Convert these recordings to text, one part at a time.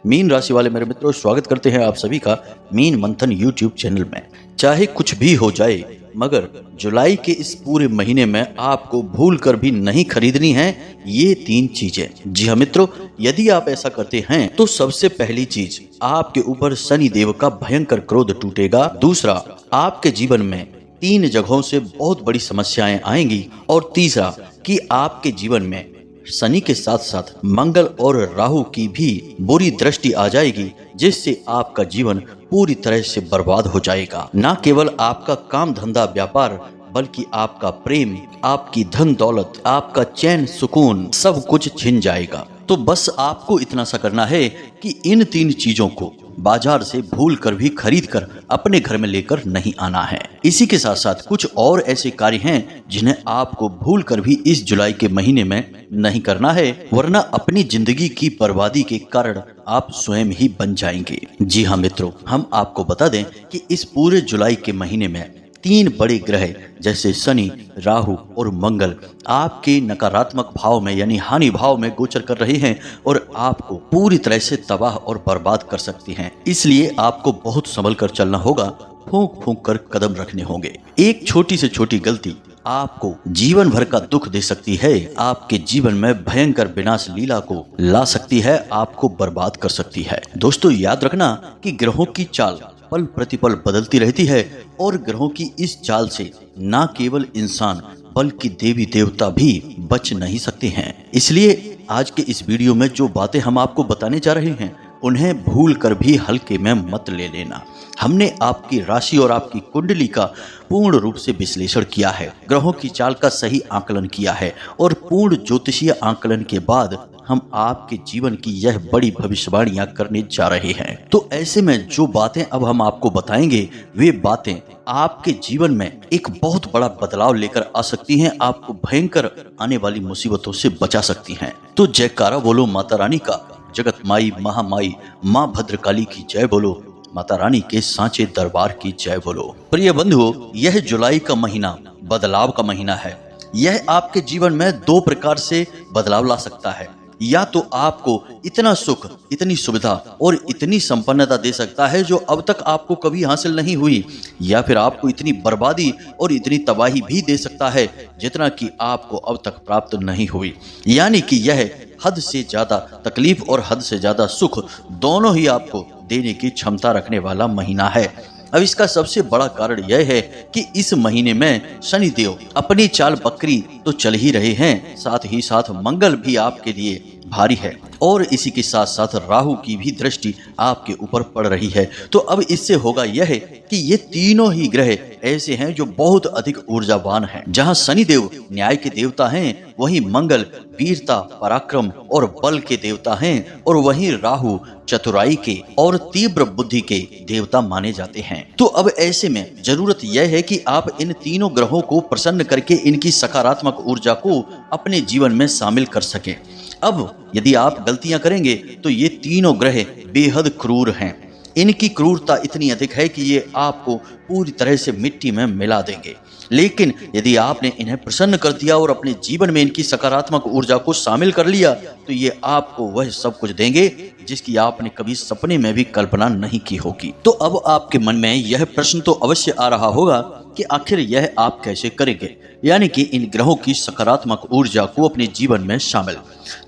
Mean राशि वाले मेरे मित्रों, स्वागत करते हैं आप सभी का मीन मंथन यूट्यूब चैनल में। चाहे कुछ भी हो जाए, मगर जुलाई के इस पूरे महीने में आपको भूल कर भी नहीं खरीदनी है ये 3 चीजें। जी हाँ मित्रों, यदि आप ऐसा करते हैं तो सबसे पहली चीज, आपके ऊपर शनि देव का भयंकर क्रोध टूटेगा। दूसरा, आपके जीवन में 3 जगहों से बहुत बड़ी समस्याएं आएंगी। और तीसरा, कि आपके जीवन में शनि के साथ साथ मंगल और राहु की भी बुरी दृष्टि आ जाएगी, जिससे आपका जीवन पूरी तरह से बर्बाद हो जाएगा। न केवल आपका काम धंधा व्यापार, बल्कि आपका प्रेम, आपकी धन दौलत, आपका चैन सुकून सब कुछ छिन जाएगा। तो बस आपको इतना सा करना है कि इन 3 चीजों को बाजार से भूल कर भी खरीद कर अपने घर में लेकर नहीं आना है। इसी के साथ साथ कुछ और ऐसे कार्य हैं जिन्हें आपको भूल कर भी इस जुलाई के महीने में नहीं करना है, वरना अपनी जिंदगी की बर्बादी के कारण आप स्वयं ही बन जाएंगे। जी हाँ मित्रों, हम आपको बता दें कि इस पूरे जुलाई के महीने में 3 बड़े ग्रह जैसे शनि, राहु और मंगल आपके नकारात्मक भाव में यानी हानि भाव में गोचर कर रहे हैं और आपको पूरी तरह से तबाह और बर्बाद कर सकती हैं। इसलिए आपको बहुत संभल कर चलना होगा, फूंक फूंक कर कदम रखने होंगे। एक छोटी से छोटी गलती आपको जीवन भर का दुख दे सकती है, आपके जीवन में भयंकर विनाश लीला को ला सकती है, आपको बर्बाद कर सकती है। दोस्तों याद रखना कि ग्रहों की चाल पल प्रतिपल बदलती रहती है और ग्रहों की इस चाल से न केवल इंसान बल्कि देवी देवता भी बच नहीं सकते हैं। इसलिए आज के इस वीडियो में जो बातें हम आपको बताने जा रहे हैं उन्हें भूल कर भी हल्के में मत ले लेना। हमने आपकी राशि और आपकी कुंडली का पूर्ण रूप से विश्लेषण किया है, ग्रहों की चाल का सही आकलन किया है और पूर्ण ज्योतिषीय आकलन के बाद हम आपके जीवन की यह बड़ी भविष्यवाणियां करने जा रहे हैं। तो ऐसे में जो बातें अब हम आपको बताएंगे वे बातें आपके जीवन में एक बहुत बड़ा बदलाव लेकर आ सकती हैं, आपको भयंकर आने वाली मुसीबतों से बचा सकती हैं। तो जयकारा बोलो माता रानी का, जगत माई महामाई माँ भद्रकाली की जय बोलो, माता रानी के सांचे दरबार की जय बोलो। प्रिय बंधुओं, यह जुलाई का महीना बदलाव का महीना है। यह आपके जीवन में 2 प्रकार से बदलाव ला सकता है। या तो आपको इतना सुख, इतनी सुविधा और इतनी संपन्नता दे सकता है जो अब तक आपको कभी हासिल नहीं हुई, या फिर आपको इतनी बर्बादी और इतनी तबाही भी दे सकता है जितना कि आपको अब तक प्राप्त नहीं हुई। यानी कि यह हद से ज्यादा तकलीफ और हद से ज्यादा सुख दोनों ही आपको देने की क्षमता रखने वाला महीना है। अब इसका सबसे बड़ा कारण यह है कि इस महीने में शनि देव अपनी चाल बकरी तो चल ही रहे हैं, साथ ही साथ मंगल भी आपके लिए भारी है और इसी के साथ साथ राहु की भी दृष्टि आपके ऊपर पड़ रही है। तो अब इससे होगा यह कि ये तीनों ही ग्रह ऐसे हैं जो बहुत अधिक ऊर्जावान हैं। जहां शनि देव न्याय के देवता हैं, वहीं मंगल वीरता, पराक्रम और बल के देवता हैं और वहीं राहु चतुराई के और तीव्र बुद्धि के देवता माने जाते हैं। तो अब ऐसे में जरूरत यह है कि आप इन तीनों ग्रहों को प्रसन्न करके इनकी सकारात्मक ऊर्जा को अपने जीवन में शामिल कर सकें। अब यदि आप गलतियां करेंगे तो ये तीनों ग्रह बेहद क्रूर हैं। इनकी क्रूरता इतनी अधिक है कि ये आपको पूरी तरह से मिट्टी में मिला देंगे। लेकिन यदि आपने इन्हें प्रसन्न कर दिया और अपने जीवन में इनकी सकारात्मक ऊर्जा को शामिल कर लिया तो ये आपको वह सब कुछ देंगे जिसकी आपने कभी सपने में भी कल्पना नहीं की होगी। तो अब आपके मन में यह प्रश्न तो अवश्य आ रहा होगा कि आखिर यह आप कैसे करेंगे, यानी कि इन ग्रहों की सकारात्मक ऊर्जा को अपने जीवन में शामिल।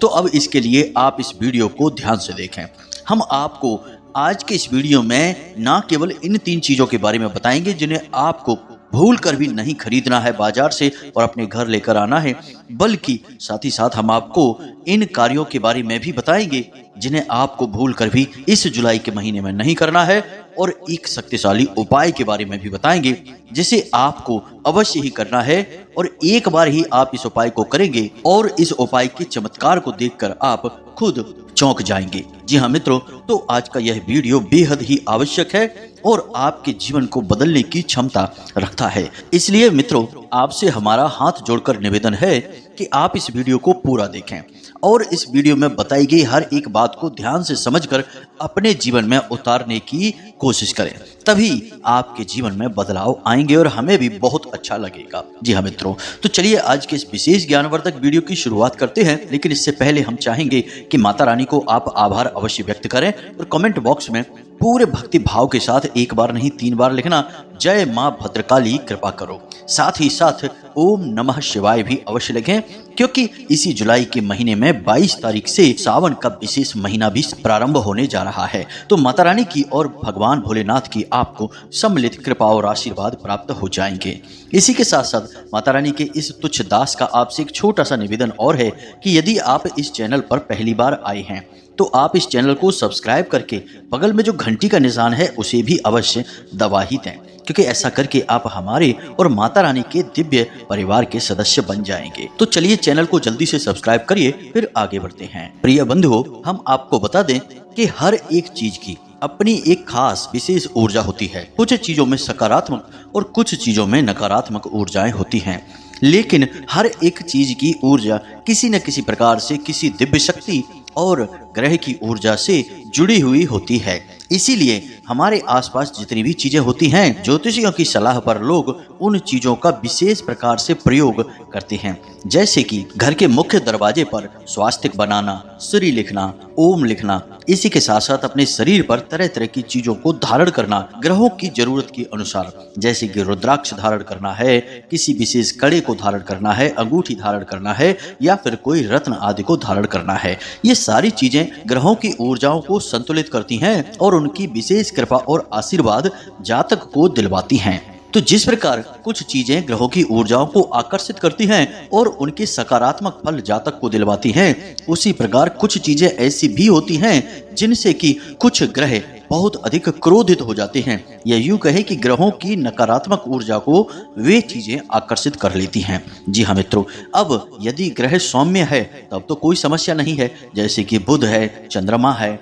तो अब इसके लिए आप इस वीडियो को ध्यान से देखें। हम आपको आज के इस वीडियो में न केवल इन 3 चीजों के बारे में बताएंगे जिन्हें आपको भूल कर भी नहीं खरीदना है बाजार से और अपने घर लेकर आना है, बल्कि साथ ही साथ हम आपको इन कार्यों के बारे में भी बताएंगे जिन्हें आपको भूल कर भी इस जुलाई के महीने में नहीं करना है, और एक शक्तिशाली उपाय के बारे में भी बताएंगे जिसे आपको अवश्य ही करना है और एक बार ही आप इस उपाय को करेंगे और इस उपाय के चमत्कार को देखकर आप खुद चौंक जाएंगे। जी हाँ मित्रों, तो आज का यह वीडियो बेहद ही आवश्यक है और आपके जीवन को बदलने की क्षमता रखता है। इसलिए मित्रों, आपसे हमारा हाथ जोड़कर निवेदन है कि आप इस वीडियो को पूरा देखें और इस वीडियो में बताई गई हर एक बात को ध्यान से समझकर अपने जीवन में उतारने की कोशिश करें, तभी आपके जीवन में बदलाव आएंगे और हमें भी बहुत अच्छा लगेगा। जी हाँ मित्रों, तो चलिए आज के इस विशेष ज्ञानवर्धक वीडियो की शुरुआत करते हैं। लेकिन इससे पहले हम चाहेंगे कि माता रानी को आप आभार अवश्य व्यक्त करें और कमेंट बॉक्स में पूरे भक्ति भाव के साथ एक बार नहीं 3 बार लिखना, जय मां भद्रकाली कृपा करो। साथ ही साथ ओम नमः शिवाय भी अवश्य लिखें, क्योंकि इसी जुलाई के महीने में 22 तारीख से सावन का विशेष महीना भी प्रारंभ होने जा रहा है। तो माता रानी की और भगवान भोलेनाथ की आपको सम्मिलित कृपा और आशीर्वाद प्राप्त हो जाएंगे। इसी के साथ साथ माता रानी के इस तुच्छ दास का आपसे एक छोटा सा निवेदन और है कि यदि आप इस चैनल पर पहली बार आए हैं तो आप इस चैनल को सब्सक्राइब करके बगल में जो घंटी का निशान है उसे भी अवश्य दबा ही दें, क्योंकि ऐसा करके आप हमारे और माता रानी के दिव्य परिवार के सदस्य बन जाएंगे। तो चलिए चैनल को जल्दी से सब्सक्राइब करिए, फिर आगे बढ़ते हैं। प्रिय बंधुओं, हम आपको बता दें कि हर एक चीज की अपनी एक खास विशेष ऊर्जा होती है। कुछ चीजों में सकारात्मक और कुछ चीजों में नकारात्मक ऊर्जाएं होती हैं, लेकिन हर एक चीज की ऊर्जा किसी न किसी प्रकार से किसी दिव्य शक्ति और ग्रह की ऊर्जा से जुड़ी हुई होती है। इसीलिए हमारे आसपास जितनी भी चीजें होती हैं, ज्योतिषियों की सलाह पर लोग उन चीजों का विशेष प्रकार से प्रयोग करते हैं। जैसे कि घर के मुख्य दरवाजे पर स्वास्तिक बनाना, श्री लिखना, ओम लिखना। इसी के साथ साथ अपने शरीर पर तरह तरह की चीजों को धारण करना, ग्रहों की जरूरत के अनुसार, जैसे कि रुद्राक्ष धारण करना है, किसी विशेष कड़े को धारण करना है, अंगूठी धारण करना है, या फिर कोई रत्न आदि को धारण करना है। ये सारी चीजें ग्रहों की ऊर्जाओं को संतुलित करती हैं और उनकी विशेष कृपा और आशीर्वाद जातक को दिलवाती हैं। तो जिस प्रकार कुछ चीजें ग्रहों की ऊर्जाओं को आकर्षित करती हैं और उनके सकारात्मक फल जातक को दिलवाती हैं, उसी प्रकार कुछ चीजें ऐसी भी होती हैं जिनसे कि कुछ ग्रह बहुत अधिक क्रोधित हो जाते हैं, या यूं कहे कि ग्रहों की नकारात्मक ऊर्जा को वे चीजें आकर्षित कर लेती हैं। जी हाँ मित्रों, अब यदि ग्रह सौम्य है तब तो कोई समस्या नहीं है, जैसे कि बुध है, चंद्रमा है,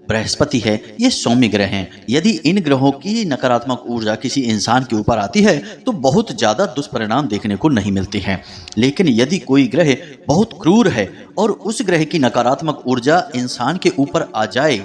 बृहस्पति है, ये सौम्य ग्रह हैं। यदि इन ग्रहों की नकारात्मक ऊर्जा किसी इंसान के ऊपर आती है तो बहुत ज्यादा दुष्परिणाम देखने को नहीं मिलते हैं। लेकिन यदि कोई ग्रह बहुत क्रूर है और उस ग्रह की नकारात्मक ऊर्जा इंसान के ऊपर आ जाए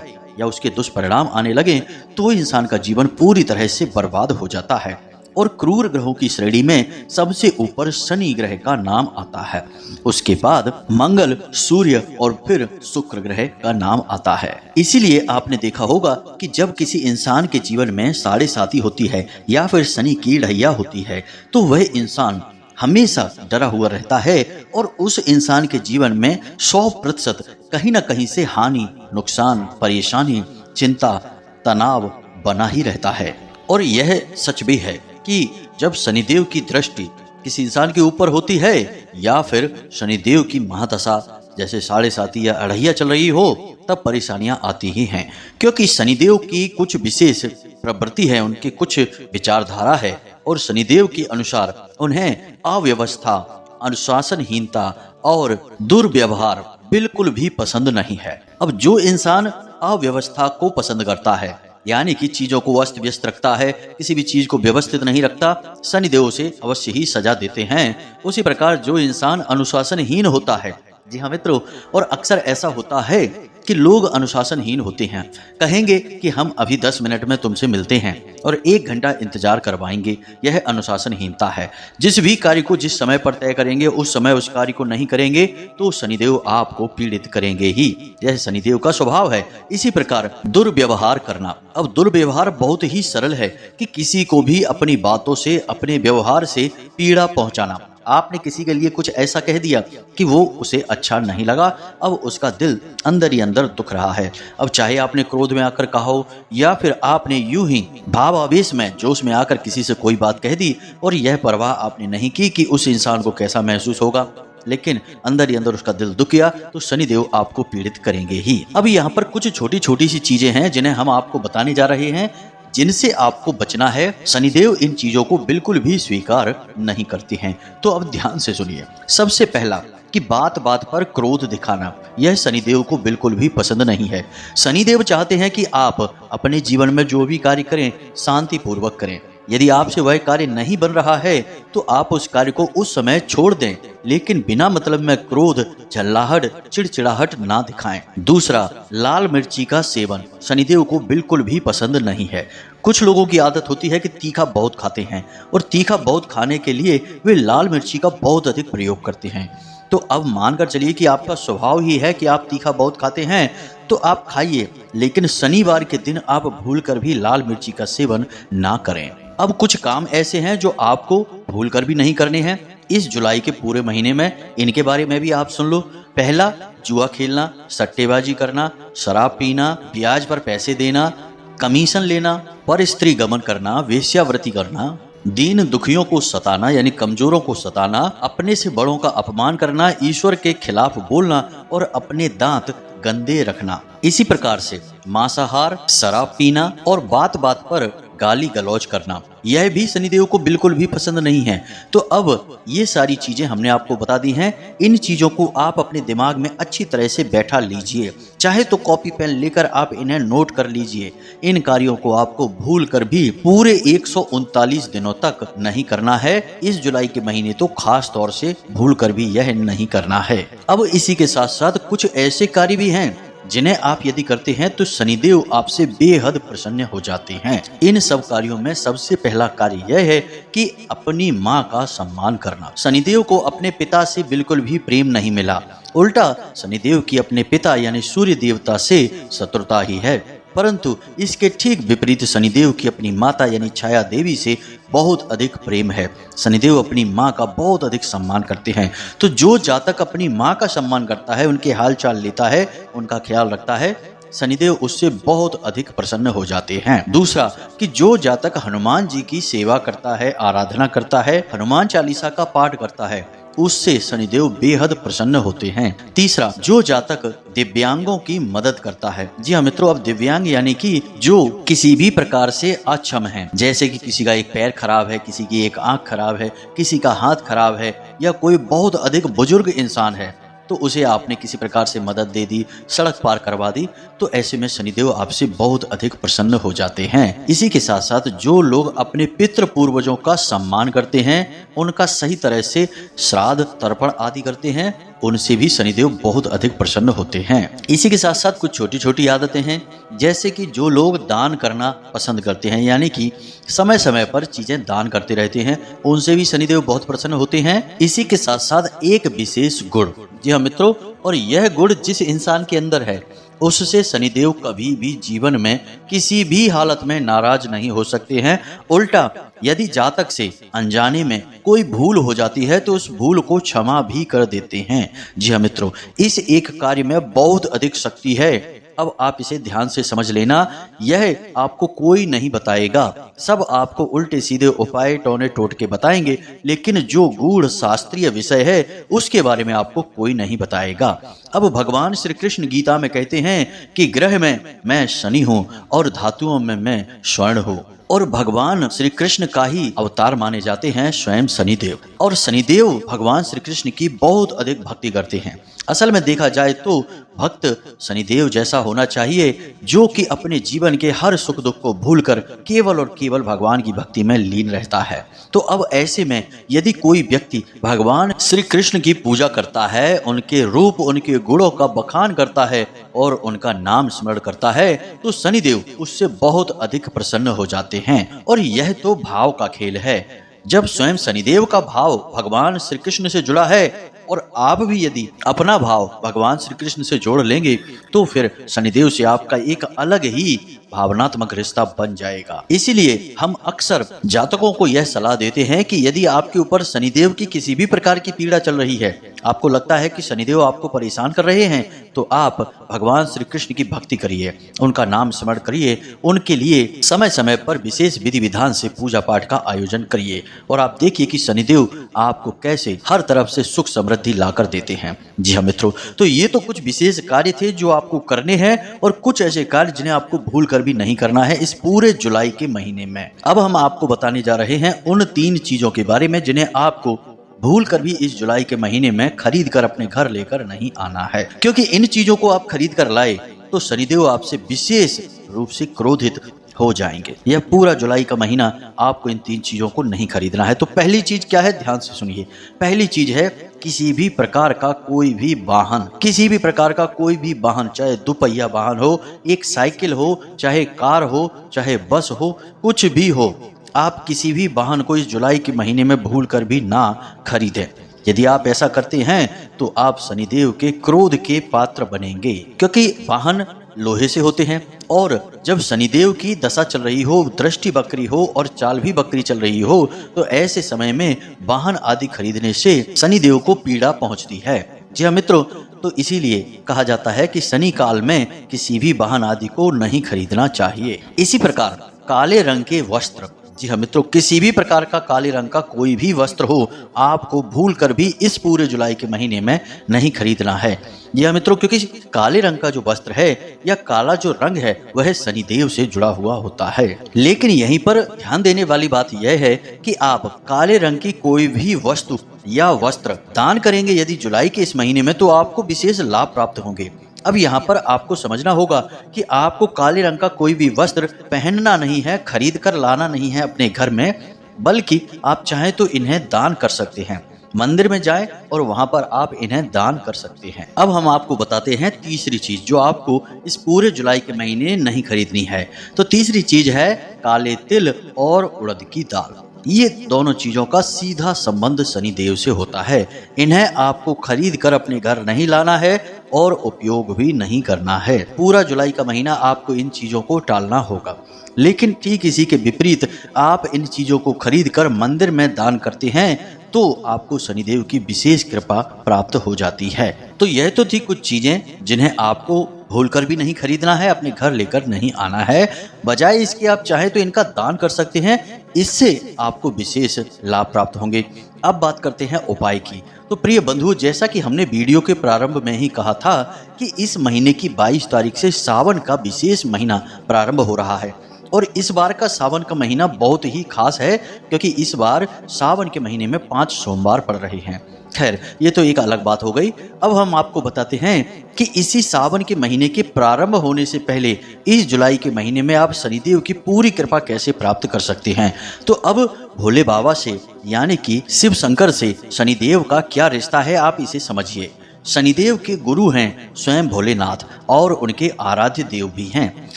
या उसके दुष्परिणाम आने लगे तो इंसान का जीवन पूरी तरह से बर्बाद हो जाता है। और क्रूर ग्रहों की श्रेणी में सबसे ऊपर शनि ग्रह का नाम आता है, उसके बाद मंगल, सूर्य और फिर शुक्र ग्रह का नाम आता है। इसीलिए आपने देखा होगा कि जब किसी इंसान के जीवन में साढ़े साती होती है या फिर शनि की ढैया होती है तो वह इंसान हमेशा डरा हुआ रहता है और उस इंसान के जीवन में 100% कहीं ना कहीं से हानि, नुकसान, परेशानी, चिंता, तनाव बना ही रहता है। और यह सच भी है कि जब शनिदेव की दृष्टि किसी इंसान के ऊपर होती है या फिर शनिदेव की महादशा जैसे साढ़े साती या अढ़ैया चल रही हो, तब परेशानियां आती ही हैं, क्योंकि शनिदेव की कुछ विशेष प्रवृत्ति है, उनकी कुछ विचारधारा है और शनिदेव के अनुसार उन्हें अव्यवस्था, अनुशासनहीनता और दुर्व्यवहार बिल्कुल भी पसंद नहीं है। अब जो इंसान अव्यवस्था को पसंद करता है, यानी कि चीजों को अस्त व्यस्त रखता है, किसी भी चीज को व्यवस्थित नहीं रखता, शनिदेव से अवश्य ही सजा देते हैं। उसी प्रकार जो इंसान अनुशासनहीन होता है, जी हाँ मित्रों, और अक्सर ऐसा होता है कि लोग अनुशासनहीन होते हैं, कहेंगे कि हम अभी 10 मिनट में तुमसे मिलते हैं और 1 घंटा इंतजार करवाएंगे। यह अनुशासनहीनता है। जिस भी कार्य को जिस समय पर तय करेंगे उस समय उस कार्य को नहीं करेंगे तो शनिदेव आपको पीड़ित करेंगे ही। यह शनिदेव का स्वभाव है। इसी प्रकार दुर्व्यवहार करना। अब दुर्व्यवहार बहुत ही सरल है कि किसी को भी अपनी बातों से, अपने व्यवहार से पीड़ा पहुंचाना। आपने किसी के लिए कुछ ऐसा कह दिया कि वो उसे अच्छा नहीं लगा, अब उसका दिल अंदर ही अंदर दुख रहा है। अब चाहे आपने क्रोध में आकर कहा हो या फिर आपने यूं ही भाव आवेश में, जोश में आकर किसी से कोई बात कह दी और यह परवाह आपने नहीं की कि उस इंसान को कैसा महसूस होगा, लेकिन अंदर ही अंदर उसका दिल दुख गया, तो शनिदेव आपको पीड़ित करेंगे ही। अब यहाँ पर कुछ छोटी छोटी सी चीजें हैं जिन्हें हम आपको बताने जा रहे हैं, जिनसे आपको बचना है। शनिदेव इन चीजों को बिल्कुल भी स्वीकार नहीं करते हैं, तो अब ध्यान से सुनिए। सबसे पहला कि बात बात पर क्रोध दिखाना, यह शनिदेव को बिल्कुल भी पसंद नहीं है। शनिदेव चाहते हैं कि आप अपने जीवन में जो भी कार्य करें शांति पूर्वक करें, यदि आपसे वह कार्य नहीं बन रहा है तो आप उस कार्य को उस समय छोड़ दें, लेकिन बिना मतलब में क्रोध, झल्लाहट, चिड़चिड़ाहट ना दिखाएं। दूसरा, लाल मिर्ची का सेवन शनिदेव को बिल्कुल भी पसंद नहीं है। कुछ लोगों की आदत होती है कि तीखा बहुत खाते हैं और तीखा बहुत खाने के लिए वे लाल मिर्ची का बहुत अधिक प्रयोग करते हैं। तो अब मानकर चलिए कि आपका स्वभाव ही है कि आप तीखा बहुत खाते हैं, तो आप खाइए, लेकिन शनिवार के दिन आप भूलकर भी लाल मिर्ची का सेवन ना करें। अब कुछ काम ऐसे हैं जो आपको भूलकर भी नहीं करने हैं इस जुलाई के पूरे महीने में, इनके बारे में भी आप सुन लो। पहला, जुआ खेलना, सट्टेबाजी करना, शराब पीना, ब्याज पर पैसे देना, कमीशन लेना, पर स्त्री गमन करना, वेश्यावृत्ति करना, दीन दुखियों को सताना यानी कमजोरों को सताना, अपने से बड़ों का अपमान करना, ईश्वर के खिलाफ बोलना और अपने दांत गंदे रखना। इसी प्रकार से मांसाहार, शराब पीना और बात बात पर गाली गलौज करना, यह भी शनिदेव को बिल्कुल भी पसंद नहीं है। तो अब ये सारी चीजें हमने आपको बता दी हैं। इन चीजों को आप अपने दिमाग में अच्छी तरह से बैठा लीजिए, चाहे तो कॉपी पेन लेकर आप इन्हें नोट कर लीजिए। इन कार्यों को आपको भूल कर भी पूरे 139 दिनों तक नहीं करना है। इस जुलाई के महीने तो खास तौर से भूल कर भी यह नहीं करना है। अब इसी के साथ साथ कुछ ऐसे कार्य भी हैं जिन्हें आप यदि करते हैं तो शनिदेव आपसे बेहद प्रसन्न हो जाते हैं। इन सब कार्यों में सबसे पहला कार्य यह है कि अपनी माँ का सम्मान करना। शनिदेव को अपने पिता से बिल्कुल भी प्रेम नहीं मिला, उल्टा शनिदेव की अपने पिता यानी सूर्य देवता से शत्रुता ही है। परंतु इसके ठीक विपरीत शनिदेव की अपनी माता यानी छाया देवी से बहुत अधिक प्रेम है। शनिदेव अपनी माँ का बहुत अधिक सम्मान करते हैं। तो जो जातक अपनी माँ का सम्मान करता है, उनके हाल चाल लेता है, उनका ख्याल रखता है, शनिदेव उससे बहुत अधिक प्रसन्न हो जाते हैं। दूसरा, कि जो जातक हनुमान जी की सेवा करता है, आराधना करता है, हनुमान चालीसा का पाठ करता है, उससे शनिदेव बेहद प्रसन्न होते हैं। तीसरा, जो जातक दिव्यांगों की मदद करता है। जी हाँ मित्रों, अब दिव्यांग यानी कि जो किसी भी प्रकार से अक्षम है, जैसे कि किसी का एक पैर खराब है, किसी की एक आंख खराब है, किसी का हाथ खराब है, या कोई बहुत अधिक बुजुर्ग इंसान है, तो उसे आपने किसी प्रकार से मदद दे दी, सड़क पार करवा दी, तो ऐसे में शनिदेव आपसे बहुत अधिक प्रसन्न हो जाते हैं। इसी के साथ साथ जो लोग अपने पितृ पूर्वजों का सम्मान करते हैं, उनका सही तरह से श्राद्ध तर्पण आदि करते हैं, उनसे भी शनिदेव बहुत अधिक प्रसन्न होते हैं। इसी के साथ साथ कुछ छोटी छोटी आदतें हैं, जैसे कि जो लोग दान करना पसंद करते हैं, यानी कि समय समय पर चीजें दान करते रहते हैं, उनसे भी शनिदेव बहुत प्रसन्न होते हैं। इसी के साथ साथ एक विशेष गुण, जी हाँ मित्रों, और यह गुण जिस इंसान के अंदर है, उससे शनिदेव कभी भी जीवन में किसी भी हालत में नाराज नहीं हो सकते हैं। उल्टा यदि जातक से अनजाने में कोई भूल हो जाती है तो उस भूल को क्षमा भी कर देते हैं। जी हाँ मित्रों, इस एक कार्य में बहुत अधिक शक्ति है। अब आप इसे ध्यान से समझ लेना, यह आपको कोई नहीं बताएगा, सब आपको उल्टे सीधे उपाय टोने टोटके बताएंगे, लेकिन जो गूढ़ शास्त्रीय विषय है उसके बारे में आपको कोई नहीं बताएगा। अब भगवान श्री कृष्ण गीता में कहते हैं कि ग्रह में मैं शनि हूँ और धातुओं में मैं स्वर्ण हूँ, और भगवान श्री कृष्ण का ही अवतार माने जाते हैं स्वयं शनिदेव। और शनिदेव भगवान श्री कृष्ण की बहुत अधिक भक्ति करते हैं। असल में देखा जाए तो भक्त शनिदेव जैसा होना चाहिए, जो कि अपने जीवन के हर सुख दुख को भूलकर केवल और केवल भगवान की भक्ति में लीन रहता है। तो अब ऐसे में यदि कोई व्यक्ति भगवान श्री कृष्ण की पूजा करता है, उनके रूप उनके गुणों का बखान करता है और उनका नाम स्मरण करता है, तो शनिदेव उससे बहुत अधिक प्रसन्न हो जाते हैं। और यह तो भाव का खेल है। जब स्वयं शनिदेव का भाव भगवान श्री कृष्ण से जुड़ा है और आप भी यदि अपना भाव भगवान श्री कृष्ण से जोड़ लेंगे, तो फिर शनिदेव से आपका एक अलग ही भावनात्मक रिश्ता बन जाएगा। इसीलिए हम अक्सर जातकों को यह सलाह देते हैं कि यदि आपके ऊपर शनिदेव की किसी भी प्रकार की पीड़ा चल रही है, आपको लगता है कि शनिदेव आपको परेशान कर रहे हैं, तो आप भगवान श्री कृष्ण की भक्ति करिए, उनका नाम स्मरण करिए, उनके लिए समय समय पर विशेष विधि विधान से पूजा पाठ का आयोजन करिए, और आप देखिए कि शनिदेव आपको कैसे हर तरफ से सुख समृद्धि लाकर देते हैं। जी हाँ मित्रों, तो ये तो कुछ विशेष कार्य थे जो आपको करने हैं, और कुछ ऐसे कार्य जिन्हें आपको भूल कर भी नहीं करना है इस पूरे जुलाई के महीने में। अब हम आपको बताने जा रहे हैं उन 3 चीजों के बारे में जिन्हें आपको भूल कर भी इस जुलाई के महीने में खरीद कर अपने घर लेकर नहीं आना है, क्योंकि इन चीजों को आप खरीद कर लाए तो शनिदेव आपसे विशेष रूप से क्रोधित हो जाएंगे। यह पूरा जुलाई का महीना आपको इन 3 चीजों को नहीं खरीदना है। तो पहली चीज क्या है, ध्यान से सुनिए। पहली चीज है किसी भी प्रकार का कोई भी वाहन, किसी भी प्रकार का कोई भी वाहन, चाहे दुपहिया वाहन हो, एक साइकिल हो, चाहे कार हो, चाहे बस हो, कुछ भी हो, आप किसी भी वाहन को इस जुलाई के महीने में भूल कर भी ना खरीदें। यदि आप ऐसा करते हैं तो आप शनिदेव के क्रोध के पात्र बनेंगे, क्योंकि वाहन लोहे से होते हैं और जब शनिदेव की दशा चल रही हो, दृष्टि वक्री हो और चाल भी वक्री चल रही हो, तो ऐसे समय में वाहन आदि खरीदने से शनिदेव को पीड़ा पहुंचती है। जी हाँ मित्रों, तो इसीलिए कहा जाता है कि शनि काल में किसी भी वाहन आदि को नहीं खरीदना चाहिए। इसी प्रकार काले रंग के वस्त्र, जी हाँ मित्रों, किसी भी प्रकार का काले रंग का कोई भी वस्त्र हो, आपको भूल कर भी इस पूरे जुलाई के महीने में नहीं खरीदना है। जी हाँ मित्रों, क्योंकि काले रंग का जो वस्त्र है या काला जो रंग है वह शनिदेव से जुड़ा हुआ होता है। लेकिन यहीं पर ध्यान देने वाली बात यह है कि आप काले रंग की कोई भी वस्तु या वस्त्र दान करेंगे यदि जुलाई के इस महीने में, तो आपको विशेष लाभ प्राप्त होंगे। अब यहाँ पर आपको समझना होगा कि आपको काले रंग का कोई भी वस्त्र पहनना नहीं है, खरीद कर लाना नहीं है अपने घर में, बल्कि आप चाहें तो इन्हें दान कर सकते हैं। मंदिर में जाएं और वहां पर आप इन्हें दान कर सकते हैं। अब हम आपको बताते हैं तीसरी चीज जो आपको इस पूरे जुलाई के महीने नहीं खरीदनी है। तो तीसरी चीज है काले तिल और उड़द की दाल। ये दोनों चीजों का सीधा संबंध शनिदेव से होता है। इन्हें आपको खरीद कर अपने घर नहीं लाना है और उपयोग भी नहीं करना है। पूरा जुलाई का महीना आपको इन चीजों को टालना होगा। लेकिन ठीक इसी के विपरीत आप इन चीजों को खरीद कर मंदिर में दान करते हैं तो आपको शनिदेव की विशेष कृपा प्राप्त हो जाती है। तो यह तो थी कुछ चीजें जिन्हें आपको भूलकर भी नहीं खरीदना है, अपने घर लेकर नहीं आना है। बजाय इसके आप चाहे तो इनका दान कर सकते हैं, इससे आपको विशेष लाभ प्राप्त होंगे। अब बात करते हैं उपाय की। तो प्रिय बंधुओं, जैसा कि हमने वीडियो के प्रारंभ में ही कहा था कि इस महीने की 22 तारीख से सावन का विशेष महीना प्रारंभ हो रहा है और इस बार का सावन का महीना बहुत ही खास है, क्योंकि इस बार सावन के महीने में 5 सोमवार पड़ रहे हैं। खैर, ये तो एक अलग बात हो गई। अब हम आपको बताते हैं कि इसी सावन के महीने के प्रारंभ होने से पहले इस जुलाई के महीने में आप शनिदेव की पूरी कृपा कैसे प्राप्त कर सकते हैं। तो अब भोले बाबा से यानी कि शिव शंकर से शनिदेव का क्या रिश्ता है, आप इसे समझिए। शनिदेव के गुरु हैं स्वयं भोलेनाथ और उनके आराध्य देव भी हैं।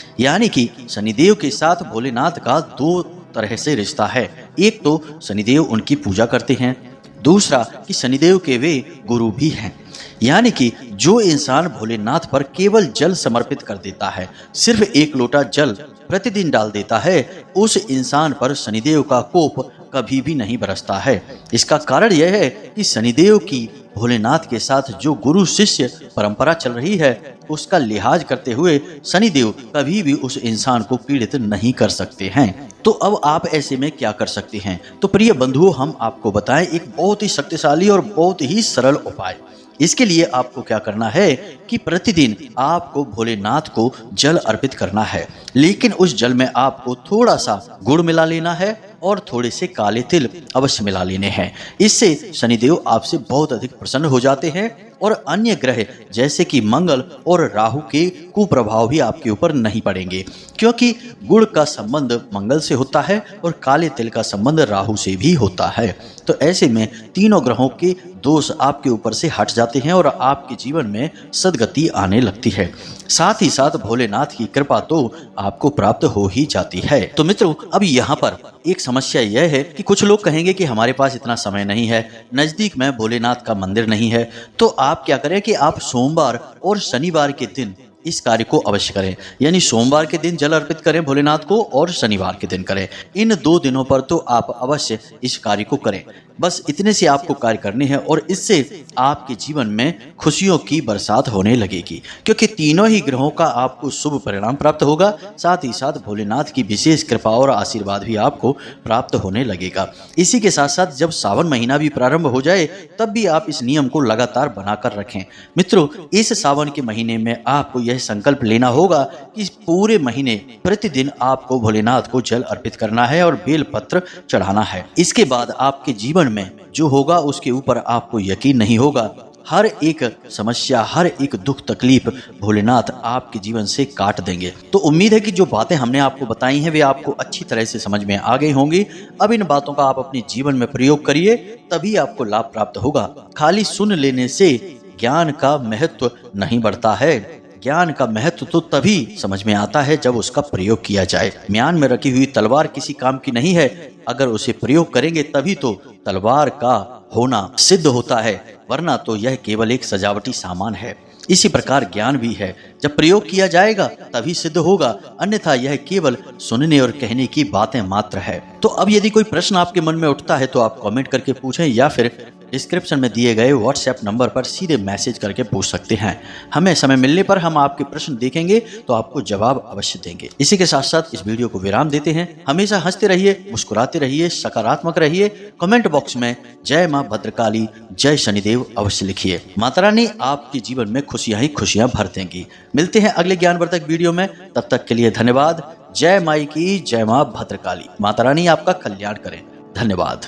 यानी कि शनिदेव के साथ भोलेनाथ का 2 तरह से रिश्ता है। एक तो शनिदेव उनकी पूजा करते हैं, दूसरा कि शनिदेव के वे गुरु भी हैं। यानी कि जो इंसान भोलेनाथ पर केवल जल समर्पित कर देता है, सिर्फ 1 लोटा जल प्रतिदिन डाल देता है, उस इंसान पर शनिदेव का कोप कभी भी नहीं बरसता है। इसका कारण यह है कि शनिदेव की भोलेनाथ के साथ जो गुरु शिष्य परंपरा चल रही है, उसका लिहाज करते हुए शनिदेव कभी भी उस इंसान को पीड़ित नहीं कर सकते हैं। तो अब आप ऐसे में क्या कर सकते हैं? तो प्रिय बंधुओं, हम आपको बताएं एक बहुत ही शक्तिशाली और बहुत ही सरल उपाय। इसके लिए आपको क्या करना है कि प्रतिदिन आपको भोलेनाथ को जल अर्पित करना है, लेकिन उस जल में आपको थोड़ा सा गुड़ मिला लेना है और थोड़े से काले तिल अवश्य मिला लेने हैं। इससे शनिदेव आपसे बहुत अधिक प्रसन्न हो जाते हैं और अन्य ग्रह जैसे कि मंगल और राहु के कुप्रभाव भी आपके ऊपर नहीं पड़ेंगे, क्योंकि गुड़ का संबंध मंगल से होता है और काले तिल का संबंध राहु से भी होता है। तो ऐसे में तीनों ग्रहों के दोष आपके ऊपर से हट जाते हैं और आपके जीवन में सद्गति आने लगती है। साथ ही साथ भोलेनाथ की कृपा तो आपको प्राप्त हो ही जाती है। तो मित्रों, अब यहाँ पर एक समस्या यह है कि कुछ लोग कहेंगे कि हमारे पास इतना समय नहीं है, नजदीक में भोलेनाथ का मंदिर नहीं है। तो आप क्या करें कि आप सोमवार और शनिवार के दिन इस कार्य को अवश्य करें। यानी सोमवार के दिन जल अर्पित करें भोलेनाथ को और शनिवार के दिन करें। इन 2 दिनों पर तो आप अवश्य इस कार्य को करें। बस इतने से आपको कार्य करने हैं और इससे आपके जीवन में खुशियों की बरसात होने लगेगी, क्योंकि तीनों ही ग्रहों का आपको शुभ परिणाम प्राप्त होगा। साथ ही साथ भोलेनाथ की विशेष कृपा और आशीर्वाद भी आपको प्राप्त होने लगेगा। इसी के साथ साथ जब सावन महीना भी प्रारंभ हो जाए तब भी आप इस नियम को लगातार बनाकर रखें। मित्रों, इस सावन के महीने में आपको यह संकल्प लेना होगा कि पूरे महीने प्रतिदिन आपको भोलेनाथ को जल अर्पित करना है और बेलपत्र चढ़ाना है। इसके बाद आपके जीवन में जो होगा उसके ऊपर आपको यकीन नहीं होगा हर एक समस्या, हर एक दुख तकलीफ भोलेनाथ आपके जीवन से काट देंगे। तो उम्मीद है कि जो बातें हमने आपको बताई हैं वे आपको अच्छी तरह से समझ में आ गई होंगी। अब इन बातों का आप अपने जीवन में प्रयोग करिए, तभी आपको लाभ प्राप्त होगा। खाली सुन लेने से ज्ञान का महत्व नहीं बढ़ता है। ज्ञान का महत्व तो तभी समझ में आता है जब उसका प्रयोग किया जाए। म्यान में रखी हुई तलवार किसी काम की नहीं है, अगर उसे प्रयोग करेंगे तभी तो तलवार का होना सिद्ध होता है, वरना तो यह केवल एक सजावटी सामान है। इसी प्रकार ज्ञान भी है, जब प्रयोग किया जाएगा तभी सिद्ध होगा, अन्यथा यह केवल सुनने और कहने की बातें मात्र है। तो अब यदि कोई प्रश्न आपके मन में उठता है तो आप कमेंट करके पूछें, या फिर डिस्क्रिप्शन में दिए गए व्हाट्सएप नंबर पर सीधे मैसेज करके पूछ सकते हैं। हमें समय मिलने पर हम आपके प्रश्न देखेंगे तो आपको जवाब अवश्य देंगे। इसी के साथ साथ इस वीडियो को विराम देते हैं। हमेशा हंसते रहिए, मुस्कुराते रहिए, सकारात्मक रहिए। कमेंट बॉक्स में जय मां भद्रकाली, जय शनिदेव अवश्य लिखिए। माता रानी आपके जीवन में खुशियां ही खुशियां भर देंगी। मिलते हैं अगले ज्ञानवर्धक वीडियो में, तब तक के लिए धन्यवाद। जय माई की, जय मां भद्रकाली। माता रानी आपका कल्याण करें। धन्यवाद।